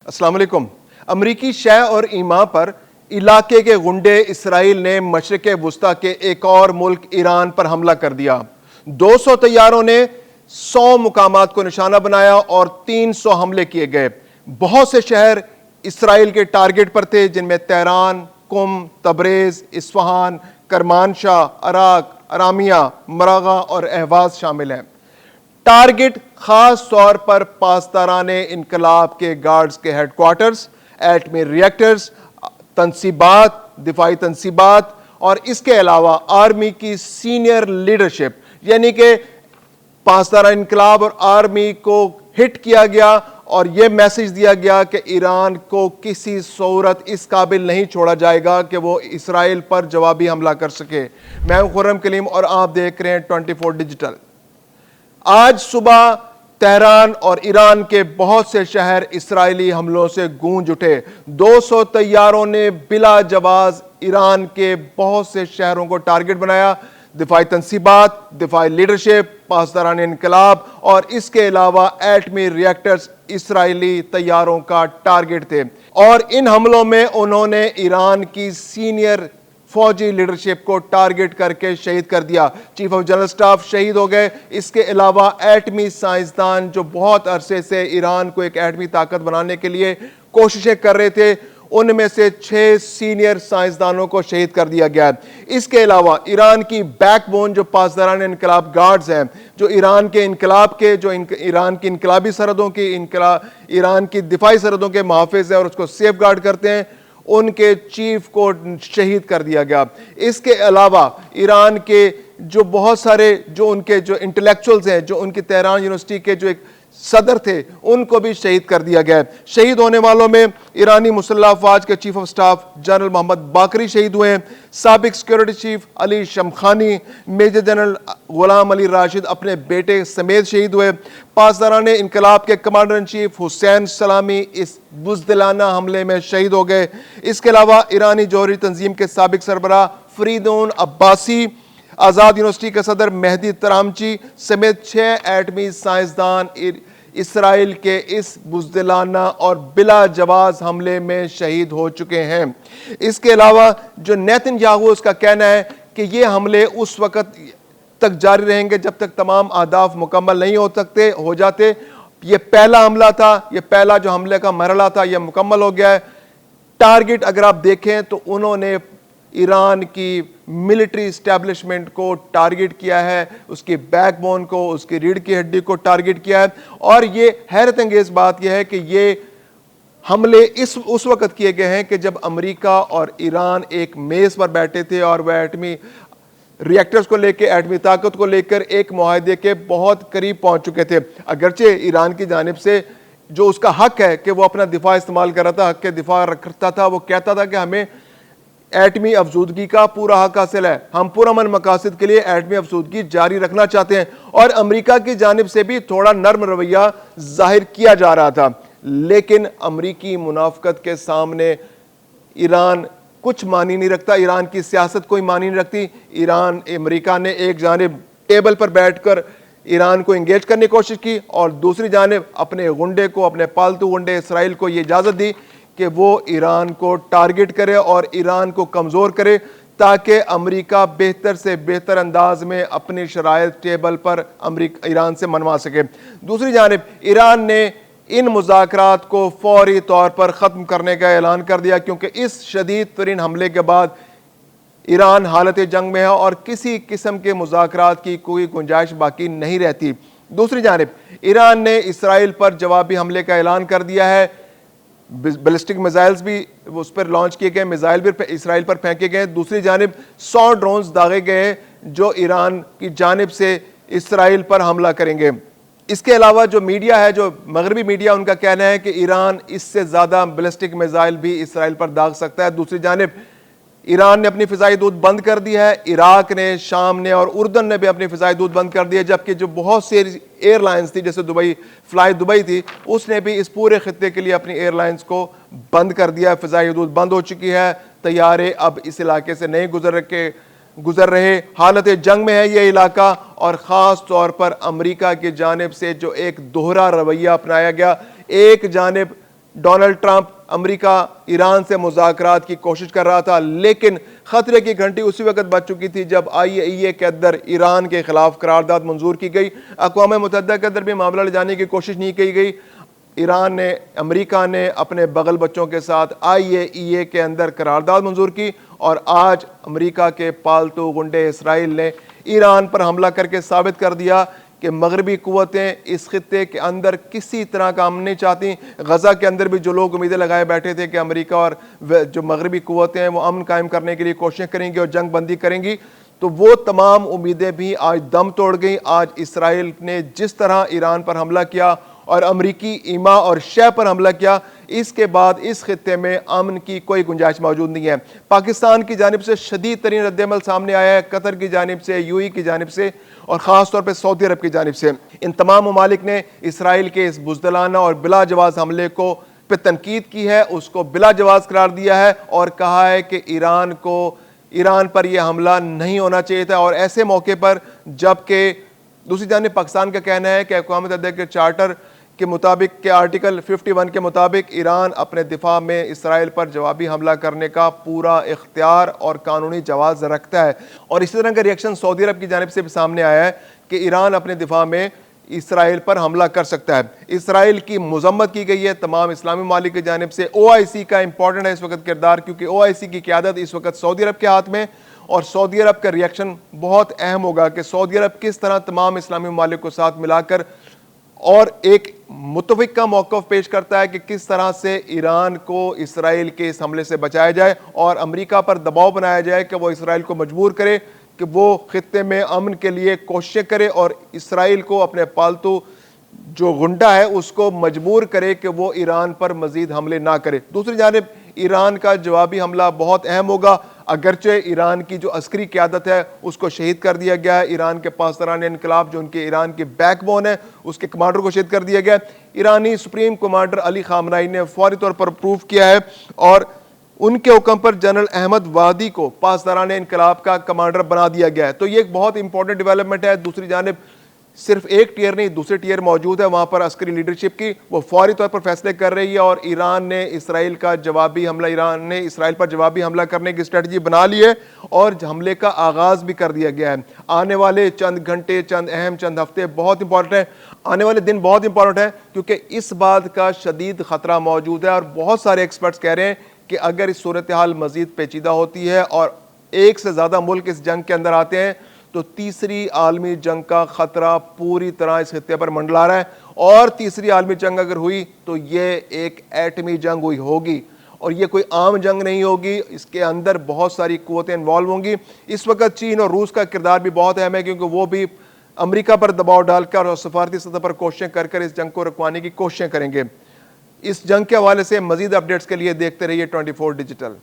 السلام علیکم۔ امریکی شہ اور ایما پر علاقے کے غنڈے اسرائیل نے مشرق وسطی کے ایک اور ملک ایران پر حملہ کر دیا۔ 200 طیاروں نے 100 مقامات کو نشانہ بنایا اور 300 حملے کیے گئے۔ بہت سے شہر اسرائیل کے ٹارگٹ پر تھے، جن میں تہران، قم، تبریز، اصفہان، کرمانشاہ، عراق، ارامیہ، مراغہ اور اہواز شامل ہیں۔ ٹارگٹ خاص طور پر پاسداران انقلاب کے گارڈز کے ہیڈ کوارٹرز، ایٹمی ریئیکٹرز، تنصیبات، دفاعی تنصیبات اور اس کے علاوہ آرمی کی سینئر لیڈرشپ، یعنی کہ پاسداران انقلاب اور آرمی کو ہٹ کیا گیا اور یہ میسج دیا گیا کہ ایران کو کسی صورت اس قابل نہیں چھوڑا جائے گا کہ وہ اسرائیل پر جوابی حملہ کر سکے۔ میں ہوں خرم کلیم اور آپ دیکھ رہے ہیں 24 ڈیجیٹل۔ آج صبح تہران اور ایران کے بہت سے شہر اسرائیلی حملوں سے گونج اٹھے۔ 200 طیاروں نے بلا جواز ایران کے بہت سے شہروں کو ٹارگٹ بنایا۔ دفاعی تنصیبات، دفاعی لیڈرشپ، پاسداران انقلاب اور اس کے علاوہ ایٹمی ریئیکٹرز اسرائیلی طیاروں کا ٹارگٹ تھے، اور ان حملوں میں انہوں نے ایران کی سینئر فوجی لیڈرشپ کو ٹارگٹ کر کے شہید کر دیا۔ چیف آف جنرل سٹاف شہید ہو گئے۔ اس کے علاوہ ایٹمی سائنسدان جو بہت عرصے سے ایران کو ایک ایٹمی طاقت بنانے کے لیے کوششیں کر رہے تھے، ان میں سے 6 سینئر سائنسدانوں کو شہید کر دیا گیا۔ اس کے علاوہ ایران کی بیک بون جو پاسداران انقلاب گارڈز ہیں، جو ایران کے انقلاب کے، جو ایران کی انقلابی سرحدوں کی، ایران کی دفاعی سرحدوں کے محافظ ہیں اور اس کو سیف گارڈ کرتے ہیں، ان کے چیف کو شہید کر دیا گیا۔ اس کے علاوہ ایران کے جو بہت سارے جو ان کے جو انٹلیکچولز ہیں، جو ان کی تہران یونیورسٹی کے جو ایک صدر تھے، ان کو بھی شہید کر دیا گیا۔ شہید ہونے والوں میں ایرانی مسلح افواج کے چیف آف سٹاف جنرل محمد باقری شہید ہوئے ہیں، سابق سیکورٹی چیف علی شمخانی، میجر جنرل غلام علی راشد اپنے بیٹے سمیت شہید ہوئے۔ پاسداران انقلاب کے کمانڈر ان چیف حسین سلامی اس بزدلانہ حملے میں شہید ہو گئے۔ اس کے علاوہ ایرانی جوہری تنظیم کے سابق سربراہ فریدون عباسی، آزاد یونیورسٹی کے صدر مہدی ترامچی سمیت 6 ایٹمی سائنسدان اسرائیل کے اس بزدلانہ اور بلا جواز حملے میں شہید ہو چکے ہیں۔ اس کے علاوہ جو نیتن یاہو، اس کا کہنا ہے کہ یہ حملے اس وقت تک جاری رہیں گے جب تک تمام اہداف مکمل نہیں ہو جاتے۔ یہ پہلا حملہ تھا، یہ پہلا جو حملے کا مرحلہ تھا، یہ مکمل ہو گیا ہے۔ ٹارگٹ اگر آپ دیکھیں تو انہوں نے ایران کی ملٹری اسٹیبلشمنٹ کو ٹارگٹ کیا ہے، اس کی بیک بون کو، اس کی ریڑھ کی ہڈی کو ٹارگٹ کیا ہے، اور یہ حیرت انگیز بات یہ ہے کہ یہ حملے اس وقت کیے گئے ہیں کہ جب امریکہ اور ایران ایک میز پر بیٹھے تھے اور وہ ایٹمی ریئیکٹرز کو لے کے، ایٹمی طاقت کو لے کر ایک معاہدے کے بہت قریب پہنچ چکے تھے۔ اگرچہ ایران کی جانب سے جو اس کا حق ہے کہ وہ اپنا دفاع استعمال کر رہا تھا، حق کے دفاع رکھتا تھا، وہ کہتا تھا کہ ہمیں ایٹمی افزودگی کا پورا حق حاصل ہے، ہم پرامن مقاصد کے لیے ایٹمی افزودگی جاری رکھنا چاہتے ہیں، اور امریکہ کی جانب سے بھی تھوڑا نرم رویہ ظاہر کیا جا رہا تھا۔ لیکن امریکی منافقت کے سامنے ایران کچھ معنی نہیں رکھتا، ایران کی سیاست کوئی معنی نہیں رکھتی۔ امریکہ نے ایک جانب ٹیبل پر بیٹھ کر ایران کو انگیج کرنے کی کوشش کی، اور دوسری جانب اپنے غنڈے کو، اپنے پالتو غنڈے اسرائیل کو یہ اجازت دی کہ وہ ایران کو ٹارگٹ کرے اور ایران کو کمزور کرے، تاکہ امریکہ بہتر سے بہتر انداز میں اپنی شرائط ٹیبل پر ایران سے منوا سکے۔ دوسری جانب ایران نے ان مذاکرات کو فوری طور پر ختم کرنے کا اعلان کر دیا، کیونکہ اس شدید ترین حملے کے بعد ایران حالت جنگ میں ہے اور کسی قسم کے مذاکرات کی کوئی گنجائش باقی نہیں رہتی۔ دوسری جانب ایران نے اسرائیل پر جوابی حملے کا اعلان کر دیا ہے۔ بیلسٹک میزائلز بھی اس پر لانچ کیے گئے، میزائل بھی اسرائیل پر پھینکے گئے۔ دوسری جانب 100 ڈرونز داغے گئے جو ایران کی جانب سے اسرائیل پر حملہ کریں گے۔ اس کے علاوہ جو میڈیا ہے، جو مغربی میڈیا، ان کا کہنا ہے کہ ایران اس سے زیادہ بیلسٹک میزائل بھی اسرائیل پر داغ سکتا ہے۔ دوسری جانب ایران نے اپنی فضائی دود بند کر دی ہے، عراق نے، شام نے اور اردن نے بھی اپنی فضائی دود بند کر دی ہے، جبکہ جو بہت سی ایئر لائنز تھی، جیسے فلائی دبئی تھی، اس نے بھی اس پورے خطے کے لیے اپنی ایئر لائنز کو بند کر دیا، فضائی دود بند ہو چکی ہے، طیارے اب اس علاقے سے نہیں گزر رہے۔ حالت جنگ میں ہے یہ علاقہ، اور خاص طور پر امریکہ کی جانب سے جو ایک دوہرا رویہ اپنایا گیا، ایک جانب ڈونلڈ ٹرمپ امریکہ ایران سے مذاکرات کی کوشش کر رہا تھا، لیکن خطرے کی گھنٹی اسی وقت بج چکی تھی جب IAEA کے اندر ایران کے خلاف قرارداد منظور کی گئی۔ اقوام متحدہ کے اندر بھی معاملہ لے جانے کی کوشش نہیں کی گئی۔ ایران نے، امریکہ نے اپنے بغل بچوں کے ساتھ IAEA کے اندر قرارداد منظور کی، اور آج امریکہ کے پالتو گنڈے اسرائیل نے ایران پر حملہ کر کے ثابت کر دیا کہ مغربی قوتیں اس خطے کے اندر کسی طرح کا امن نہیں چاہتی۔ غزہ کے اندر بھی جو لوگ امیدیں لگائے بیٹھے تھے کہ امریکہ اور جو مغربی قوتیں ہیں وہ امن قائم کرنے کے لیے کوششیں کریں گی اور جنگ بندی کریں گی، تو وہ تمام امیدیں بھی آج دم توڑ گئیں۔ آج اسرائیل نے جس طرح ایران پر حملہ کیا اور امریکی ایما اور شہ پر حملہ کیا، اس کے بعد اس خطے میں امن کی کوئی گنجائش موجود نہیں ہے۔ پاکستان کی جانب سے شدید ترین رد عمل سامنے آیا ہے، قطر کی جانب سے، UAE کی جانب سے، اور خاص طور پہ سعودی عرب کی جانب سے۔ ان تمام ممالک نے اسرائیل کے اس بزدلانہ اور بلا جواز حملے کو پہ تنقید کی ہے، اس کو بلا جواز قرار دیا ہے اور کہا ہے کہ ایران پر یہ حملہ نہیں ہونا چاہیے تھا۔ اور ایسے موقع پر جبکہ دوسری جانب پاکستان کا کہنا ہے کہ اقوام متحدہ کے چارٹر کے مطابق، کے آرٹیکل 51 کے مطابق ایران اپنے دفاع میں اسرائیل پر جوابی حملہ کرنے کا پورا اختیار اور قانونی جواز رکھتا ہے۔ اور اسی طرح کا ریئیکشن سعودی عرب کی جانب سے بھی سامنے آیا ہے کہ ایران اپنے دفاع میں اسرائیل پر حملہ کر سکتا ہے۔ اسرائیل کی مذمت کی گئی ہے تمام اسلامی ممالک کی جانب سے۔ OIC کا امپورٹنٹ ہے اس وقت کردار، کیونکہ OIC کی قیادت اس وقت سعودی عرب کے ہاتھ میں، اور سعودی عرب کا ریئیکشن بہت اہم ہوگا کہ سعودی عرب کس طرح تمام اسلامی ممالک کو ساتھ ملا کر اور ایک متفقہ موقف پیش کرتا ہے کہ کس طرح سے ایران کو اسرائیل کے اس حملے سے بچایا جائے اور امریکہ پر دباؤ بنایا جائے کہ وہ اسرائیل کو مجبور کرے کہ وہ خطے میں امن کے لیے کوششیں کرے، اور اسرائیل کو اپنے پالتو جو گنڈا ہے اس کو مجبور کرے کہ وہ ایران پر مزید حملے نہ کرے۔ دوسری جانب ایران کا جوابی حملہ بہت اہم ہوگا، اگرچہ ایران کی جو عسکری قیادت ہے اس کو شہید کر دیا گیا ہے۔ ایران کے پاسداران انقلاب جو ان کے ایران کی بیک بون ہے، اس کے کمانڈر کو شہید کر دیا گیا ہے۔ ایرانی سپریم کمانڈر علی خامنائی نے فوری طور پر پروف کیا ہے اور ان کے حکم پر جنرل احمد وادی کو پاسداران انقلاب کا کمانڈر بنا دیا گیا ہے۔ تو یہ ایک بہت امپورٹنٹ ڈیولپمنٹ ہے۔ دوسری جانب صرف ایک ٹیئر نہیں، دوسرے ٹیئر موجود ہے وہاں پر عسکری لیڈرشپ کی، وہ فوری طور پر فیصلے کر رہی ہے، اور ایران نے اسرائیل پر جوابی حملہ کرنے کی اسٹریٹجی بنا لی ہے اور حملے کا آغاز بھی کر دیا گیا ہے۔ آنے والے چند گھنٹے، چند ہفتے بہت امپورٹنٹ ہیں، آنے والے دن بہت امپورٹنٹ ہیں، کیونکہ اس بات کا شدید خطرہ موجود ہے اور بہت سارے ایکسپرٹس کہہ رہے ہیں کہ اگر اس صورتحال مزید پیچیدہ ہوتی ہے اور ایک سے زیادہ ملک اس جنگ کے اندر آتے ہیں تو تیسری عالمی جنگ کا خطرہ پوری طرح اس خطے پر منڈلا رہا ہے، اور تیسری عالمی جنگ اگر ہوئی تو یہ ایک ایٹمی جنگ ہوئی ہوگی، اور یہ کوئی عام جنگ نہیں ہوگی، اس کے اندر بہت ساری قوتیں انوالو ہوں گی۔ اس وقت چین اور روس کا کردار بھی بہت اہم ہے، کیونکہ وہ بھی امریکہ پر دباؤ ڈال کر اور سفارتی سطح پر کوششیں کر اس جنگ کو رکوانے کی کوششیں کریں گے۔ اس جنگ کے حوالے سے مزید اپڈیٹس کے لیے دیکھتے رہیے 24 ڈیجیٹل۔